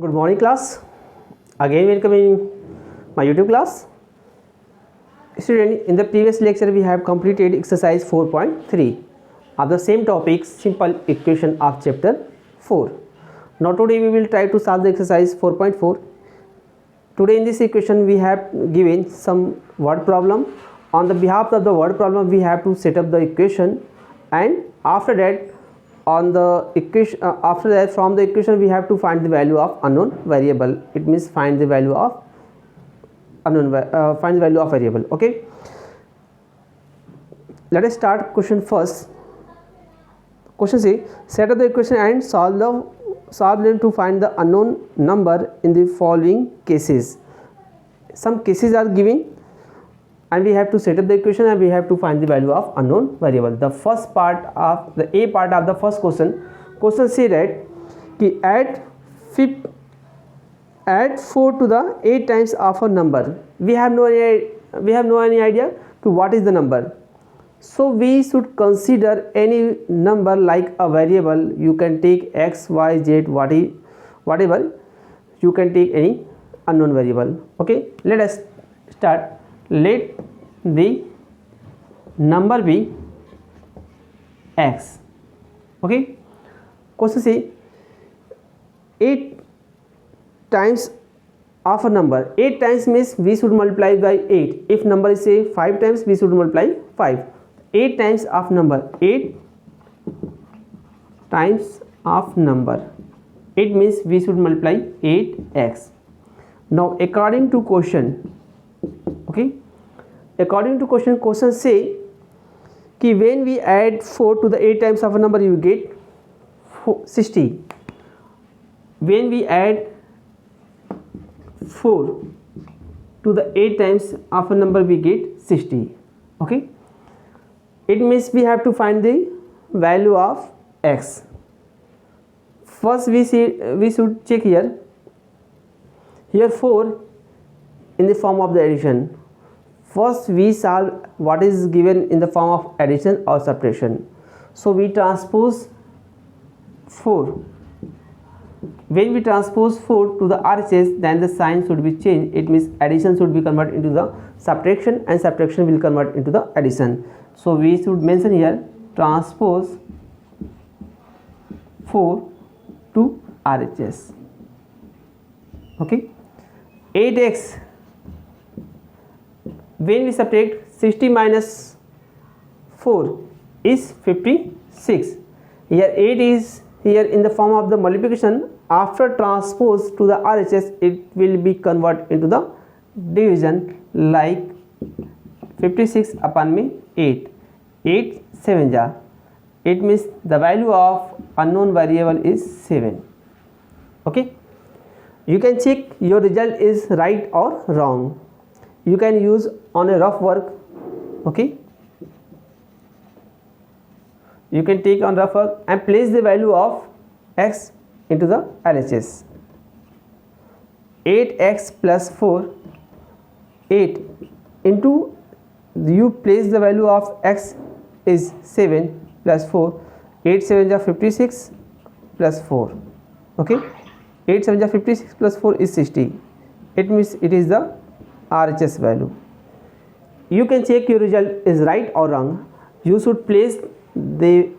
Good morning class. Again welcome in my YouTube class. Student, in the previous lecture we have completed exercise 4.3 of the same topic, simple equation of chapter 4. Now today we will try to solve the exercise 4.4. Today in this equation we have given some word problem. On the behalf of the word problem we have to set up the equation, and after that on the equation from the equation we have to find the value of unknown variable. It means find the value of variable. Okay, let us start question first. Question C, set up the equation and solve them to find the unknown number in the following cases. Some cases are given and we have to set up the equation and we have to find the value of unknown variable. The first part of the A part of the first question say that ki add 4 to the 8 times of a number. We have no any idea to what is the number. So we should consider any number like a variable. You can take x, y, z, whatever. You can take any unknown variable. Okay, let us start. Let the number be x. Okay, question say 8 times of a number. 8 times means we should multiply by 8. If number is say 5 times, we should multiply 5. 8 times of number. 8 times of number. It means we should multiply 8x. Now according to question, okay, according to question say कि when we add 4 to the 8 times of a number you get 60. When we add 4 to the 8 times of a number we get 60. Okay, it means we have to find the value of x. First we should check here 4 in the form of the addition. First we solve what is given in the form of addition or subtraction. So we transpose 4. When we transpose 4 to the RHS, then the sign should be changed. It means addition should be converted into the subtraction and subtraction will convert into the addition. So we should mention here transpose 4 to RHS. Okay, 8x. When we subtract 60 minus 4 is 56. Here 8 is here in the form of the multiplication. After transpose to the RHS, it will be converted into the division, like 56 upon 8. 8 7 ja. It means the value of unknown variable is 7. Okay, you can check your result is right or wrong. You can use on a rough work. Okay, you can take on rough work and place the value of x into the LHS. 8x plus 4, 8 into, you place the value of x is 7 plus 4, 8 7 are 56 plus 4. Okay, 8 7 are 56 plus 4 is 60. It means it is the RHS value. You can check your result is right or wrong. You should place the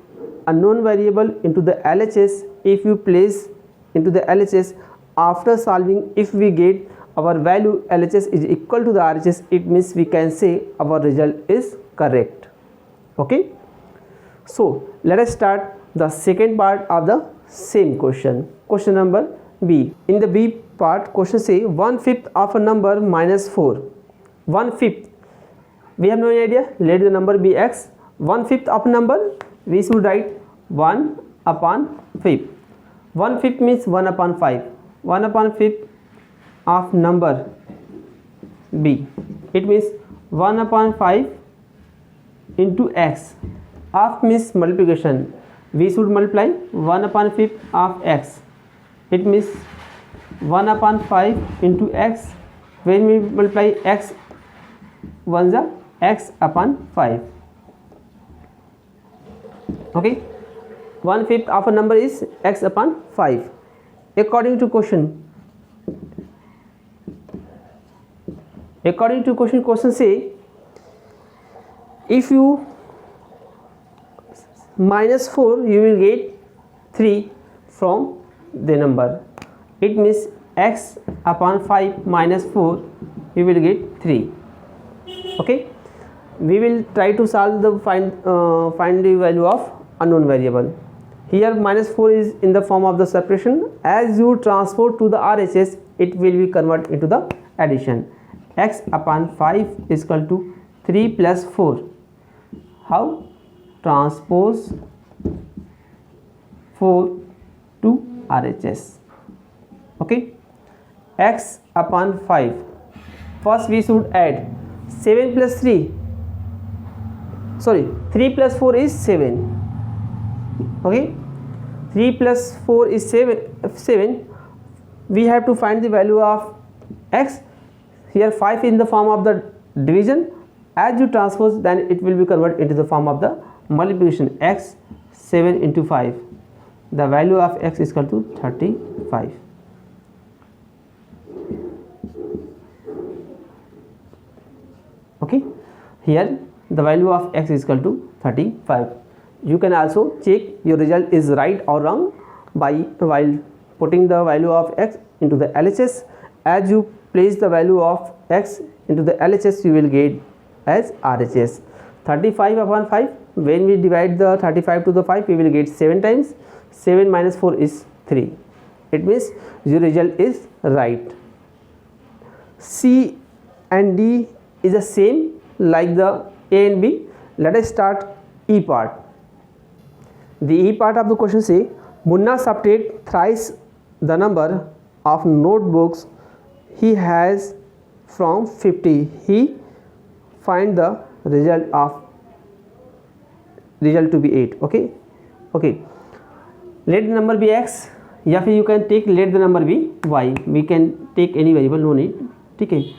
unknown variable into the LHS. If you place into the LHS, after solving, if we get our value LHS is equal to the RHS, it means we can say our result is correct. Okay, so let us start the second part of the same question. Question number B. In the B part, question say 1/5 of a number minus 4. 1/5. We have no idea. Let the number be x. 1/5 of number we should write 1 upon 5. 1/5 means 1 upon 5. 1 upon 5 of number B. It means 1 upon 5 into x. Of means multiplication. We should multiply 1 upon 5 of x. It means 1 upon 5 into x. When we multiply x, 1 is x upon 5. Okay, 1/5 of a number is x upon 5. According to question, According to question say if you minus 4 you will get 3 from the number. It means x upon 5 minus 4 you will get 3. Okay, we will try to solve the find the value of unknown variable. Here minus 4 is in the form of the separation. As you transpose to the RHS it will be converted into the addition. X upon 5 is equal to 3 plus 4. How? Transpose 4 to RHS. Okay, x upon 5. First we should add 7 plus 3. Sorry, 3 plus 4 is 7. Okay, 3 plus 4 is 7. We have to find the value of x. Here 5 in the form of the division. As you transpose then it will be converted into the form of the multiplication. X 7 into 5. The value of x is equal to 35. Okay, here the value of x is equal to 35. You can also check your result is right or wrong while putting the value of x into the LHS. As you place the value of x into the LHS you will get as RHS. 35 upon 5, when we divide the 35 to the 5 we will get 7 times. 7 minus 4 is 3. It means your result is right. C and D is the same like the A and B. Let us start E part. The E part of the question say Munna subtract thrice the number of notebooks he has from 50. He find the result to be 8. Okay, let the number be x, या फिर you can take let the number be y. We can take any variable, no need. ठीक है,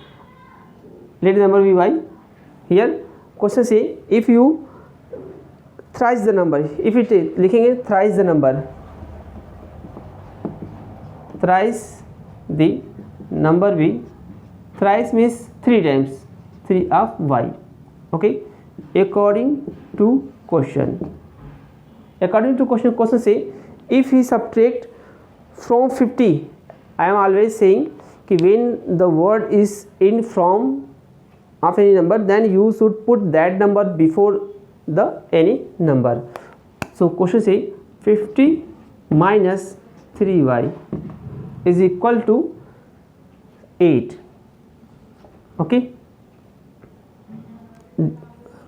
let the number be y. Here question say if you thrice the number, if it is लिखेंगे thrice the number, thrice the number be, thrice means 3 times 3 of y. Okay, according to question say if he subtract from 50, I am always saying कि when the word is in from of any number then you should put that number before the any number. So question say 50 minus 3y is equal to 8. Okay,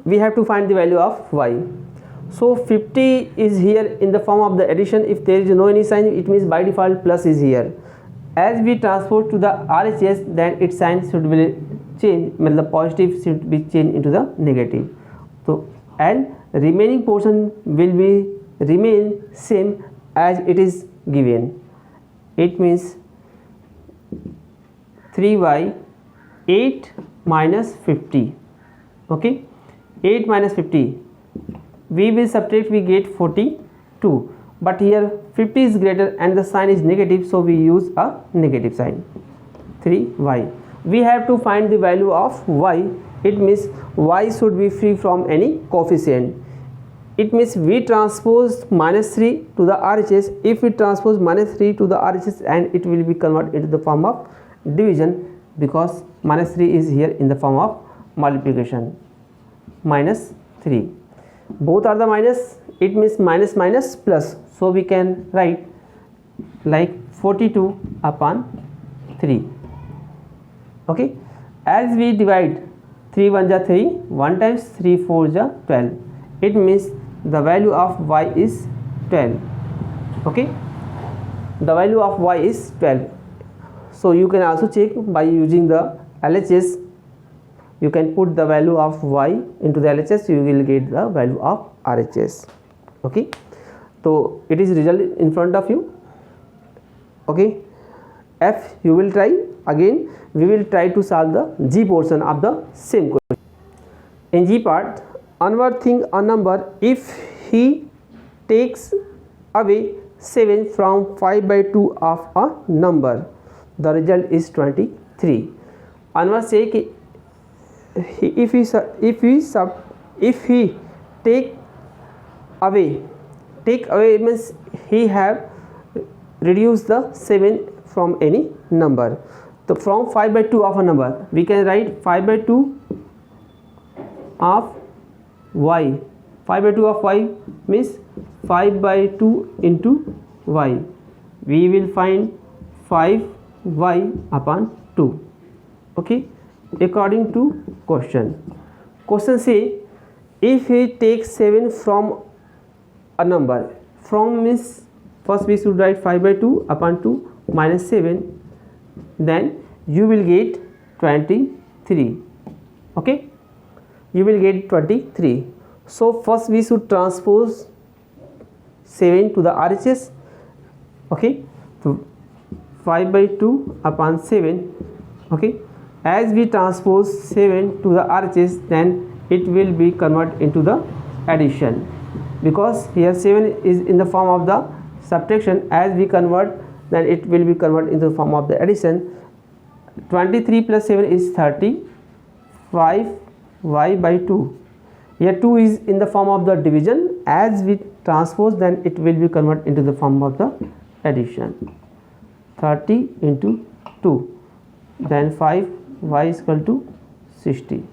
we have to find the value of y. So 50 is here in the form of the addition. If there is no any sign it means by default plus is here. As we transpose to the RHS then its sign should be change, मतलब positive should be changed into the negative. So and remaining portion will be remain same as it is given. It means 3y 8 minus 50. Okay, 8 minus 50 we will subtract, we get 42, but here 50 is greater and the sign is negative, so we use a negative sign. 3y. We have to find the value of y. It means y should be free from any coefficient. It means we transpose minus 3 to the RHS. If we transpose minus 3 to the RHS and it will be converted into the form of division, because minus 3 is here in the form of multiplication. Minus 3, both are the minus, it means minus minus plus, so we can write like 42 upon 3. Okay, as we divide 3 1 ja 3, 1 times 3 4 ja 12, it means the value of y is 12. Okay, the value of y is 12. So you can also check by using the LHS. You can put the value of y into the LHS, you will get the value of RHS. Okay, so it is result in front of you. Okay, F you will try again. We will try to solve the G portion of the same question. In G part, Anwar think a number if he takes away 7 from 5 by 2 of a number, the result is 23. Anwar say कि if he take away means he have reduced the 7 from any number. So from 5 by 2 of a number we can write 5 by 2 of y. 5 by 2 of y means 5 by 2 into y. We will find 5y upon 2. Okay, according to question say if he takes 7 from a number, from means first we should write 5 by 2 upon 2 minus 7, then you will get 23. Okay, you will get 23. So first we should transpose 7 to the RHS. Okay, so 5 by 2 upon 7. Okay, as we transpose 7 to the RHS, then it will be converted into the addition, because here 7 is in the form of the subtraction. As we convert, then it will be converted into the form of the addition. 23 plus 7 is 30. 5y by 2. Here 2 is in the form of the division. As we transpose, then it will be converted into the form of the addition. 30 into 2, then 5y is equal to 60.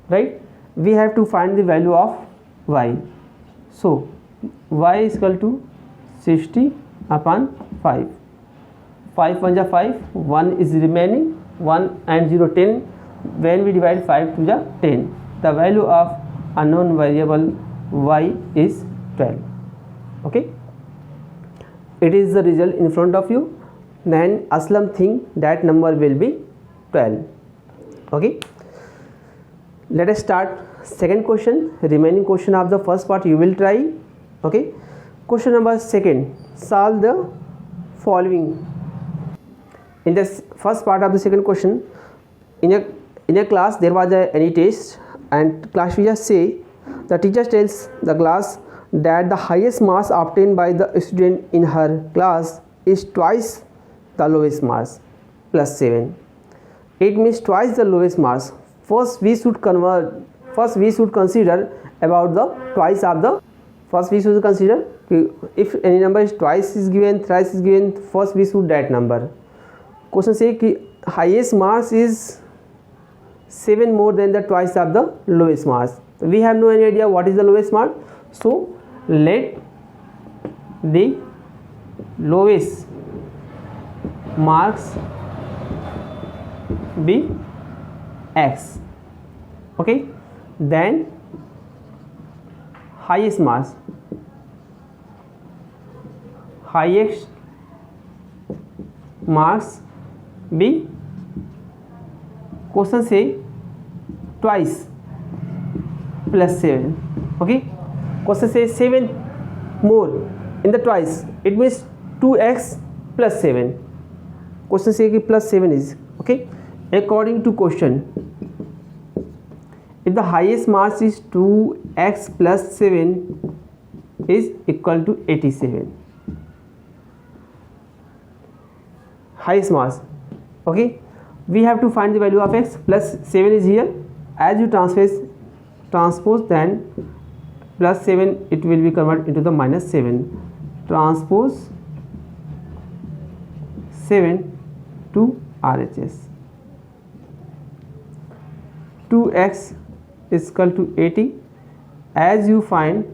Right? We have to find the value of y. So y is equal to 60 upon 5. 5 1 5, 1 is remaining, 1 and 0 10. When we divide 5 to the 10, the value of unknown variable y is 12. Okay, it is the result in front of you. Then Aslam think that number will be 12. Okay, let us start second question. Remaining question of the first part you will try. Okay, question number second, solve the following. In this first part of the second question, in a class there was any test, and class teacher say, the teacher tells the class that the highest marks obtained by the student in her class is twice the lowest marks plus 7. It means twice the lowest marks. First we should consider about the twice of the. First we should consider if any number is twice is given, thrice is given, first we should that number. Question say कि highest marks is 7 more than the twice of the lowest marks. We have no any idea what is the lowest mark. So let the lowest marks be x. Okay, then highest marks be, question say twice plus 7. Okay, question say 7 more in the twice, it means 2x plus 7. Question say plus 7 is okay. According to question, if the highest marks is 2x plus 7 is equal to 87. Highest marks. Okay, we have to find the value of x. Plus 7 is here. As you transpose, then plus 7 it will be converted into the minus 7. Transpose 7 to RHS. 2x is equal to 80. As you find,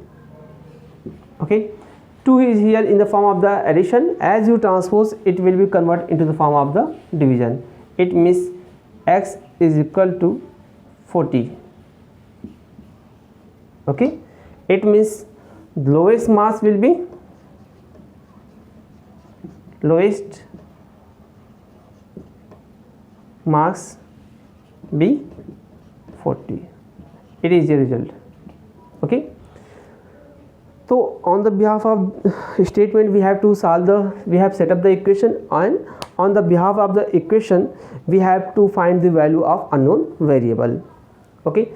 okay, 2 is here in the form of the addition. As you transpose, it will be converted into the form of the division. It means x is equal to 40. Okay, it means lowest marks will be lowest marks be 40. It is the result. Okay, so on the behalf of statement we have to we have set up the equation, and on the behalf of the equation we have to find the value of unknown variable. Okay,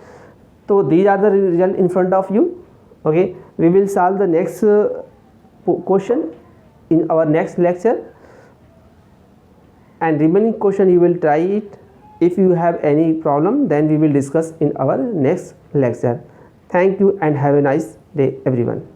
so these are the result in front of you. Okay, we will solve the next question in our next lecture, and remaining question you will try it If you have any problem, then we will discuss in our next lecture. Thank you and have a nice day everyone.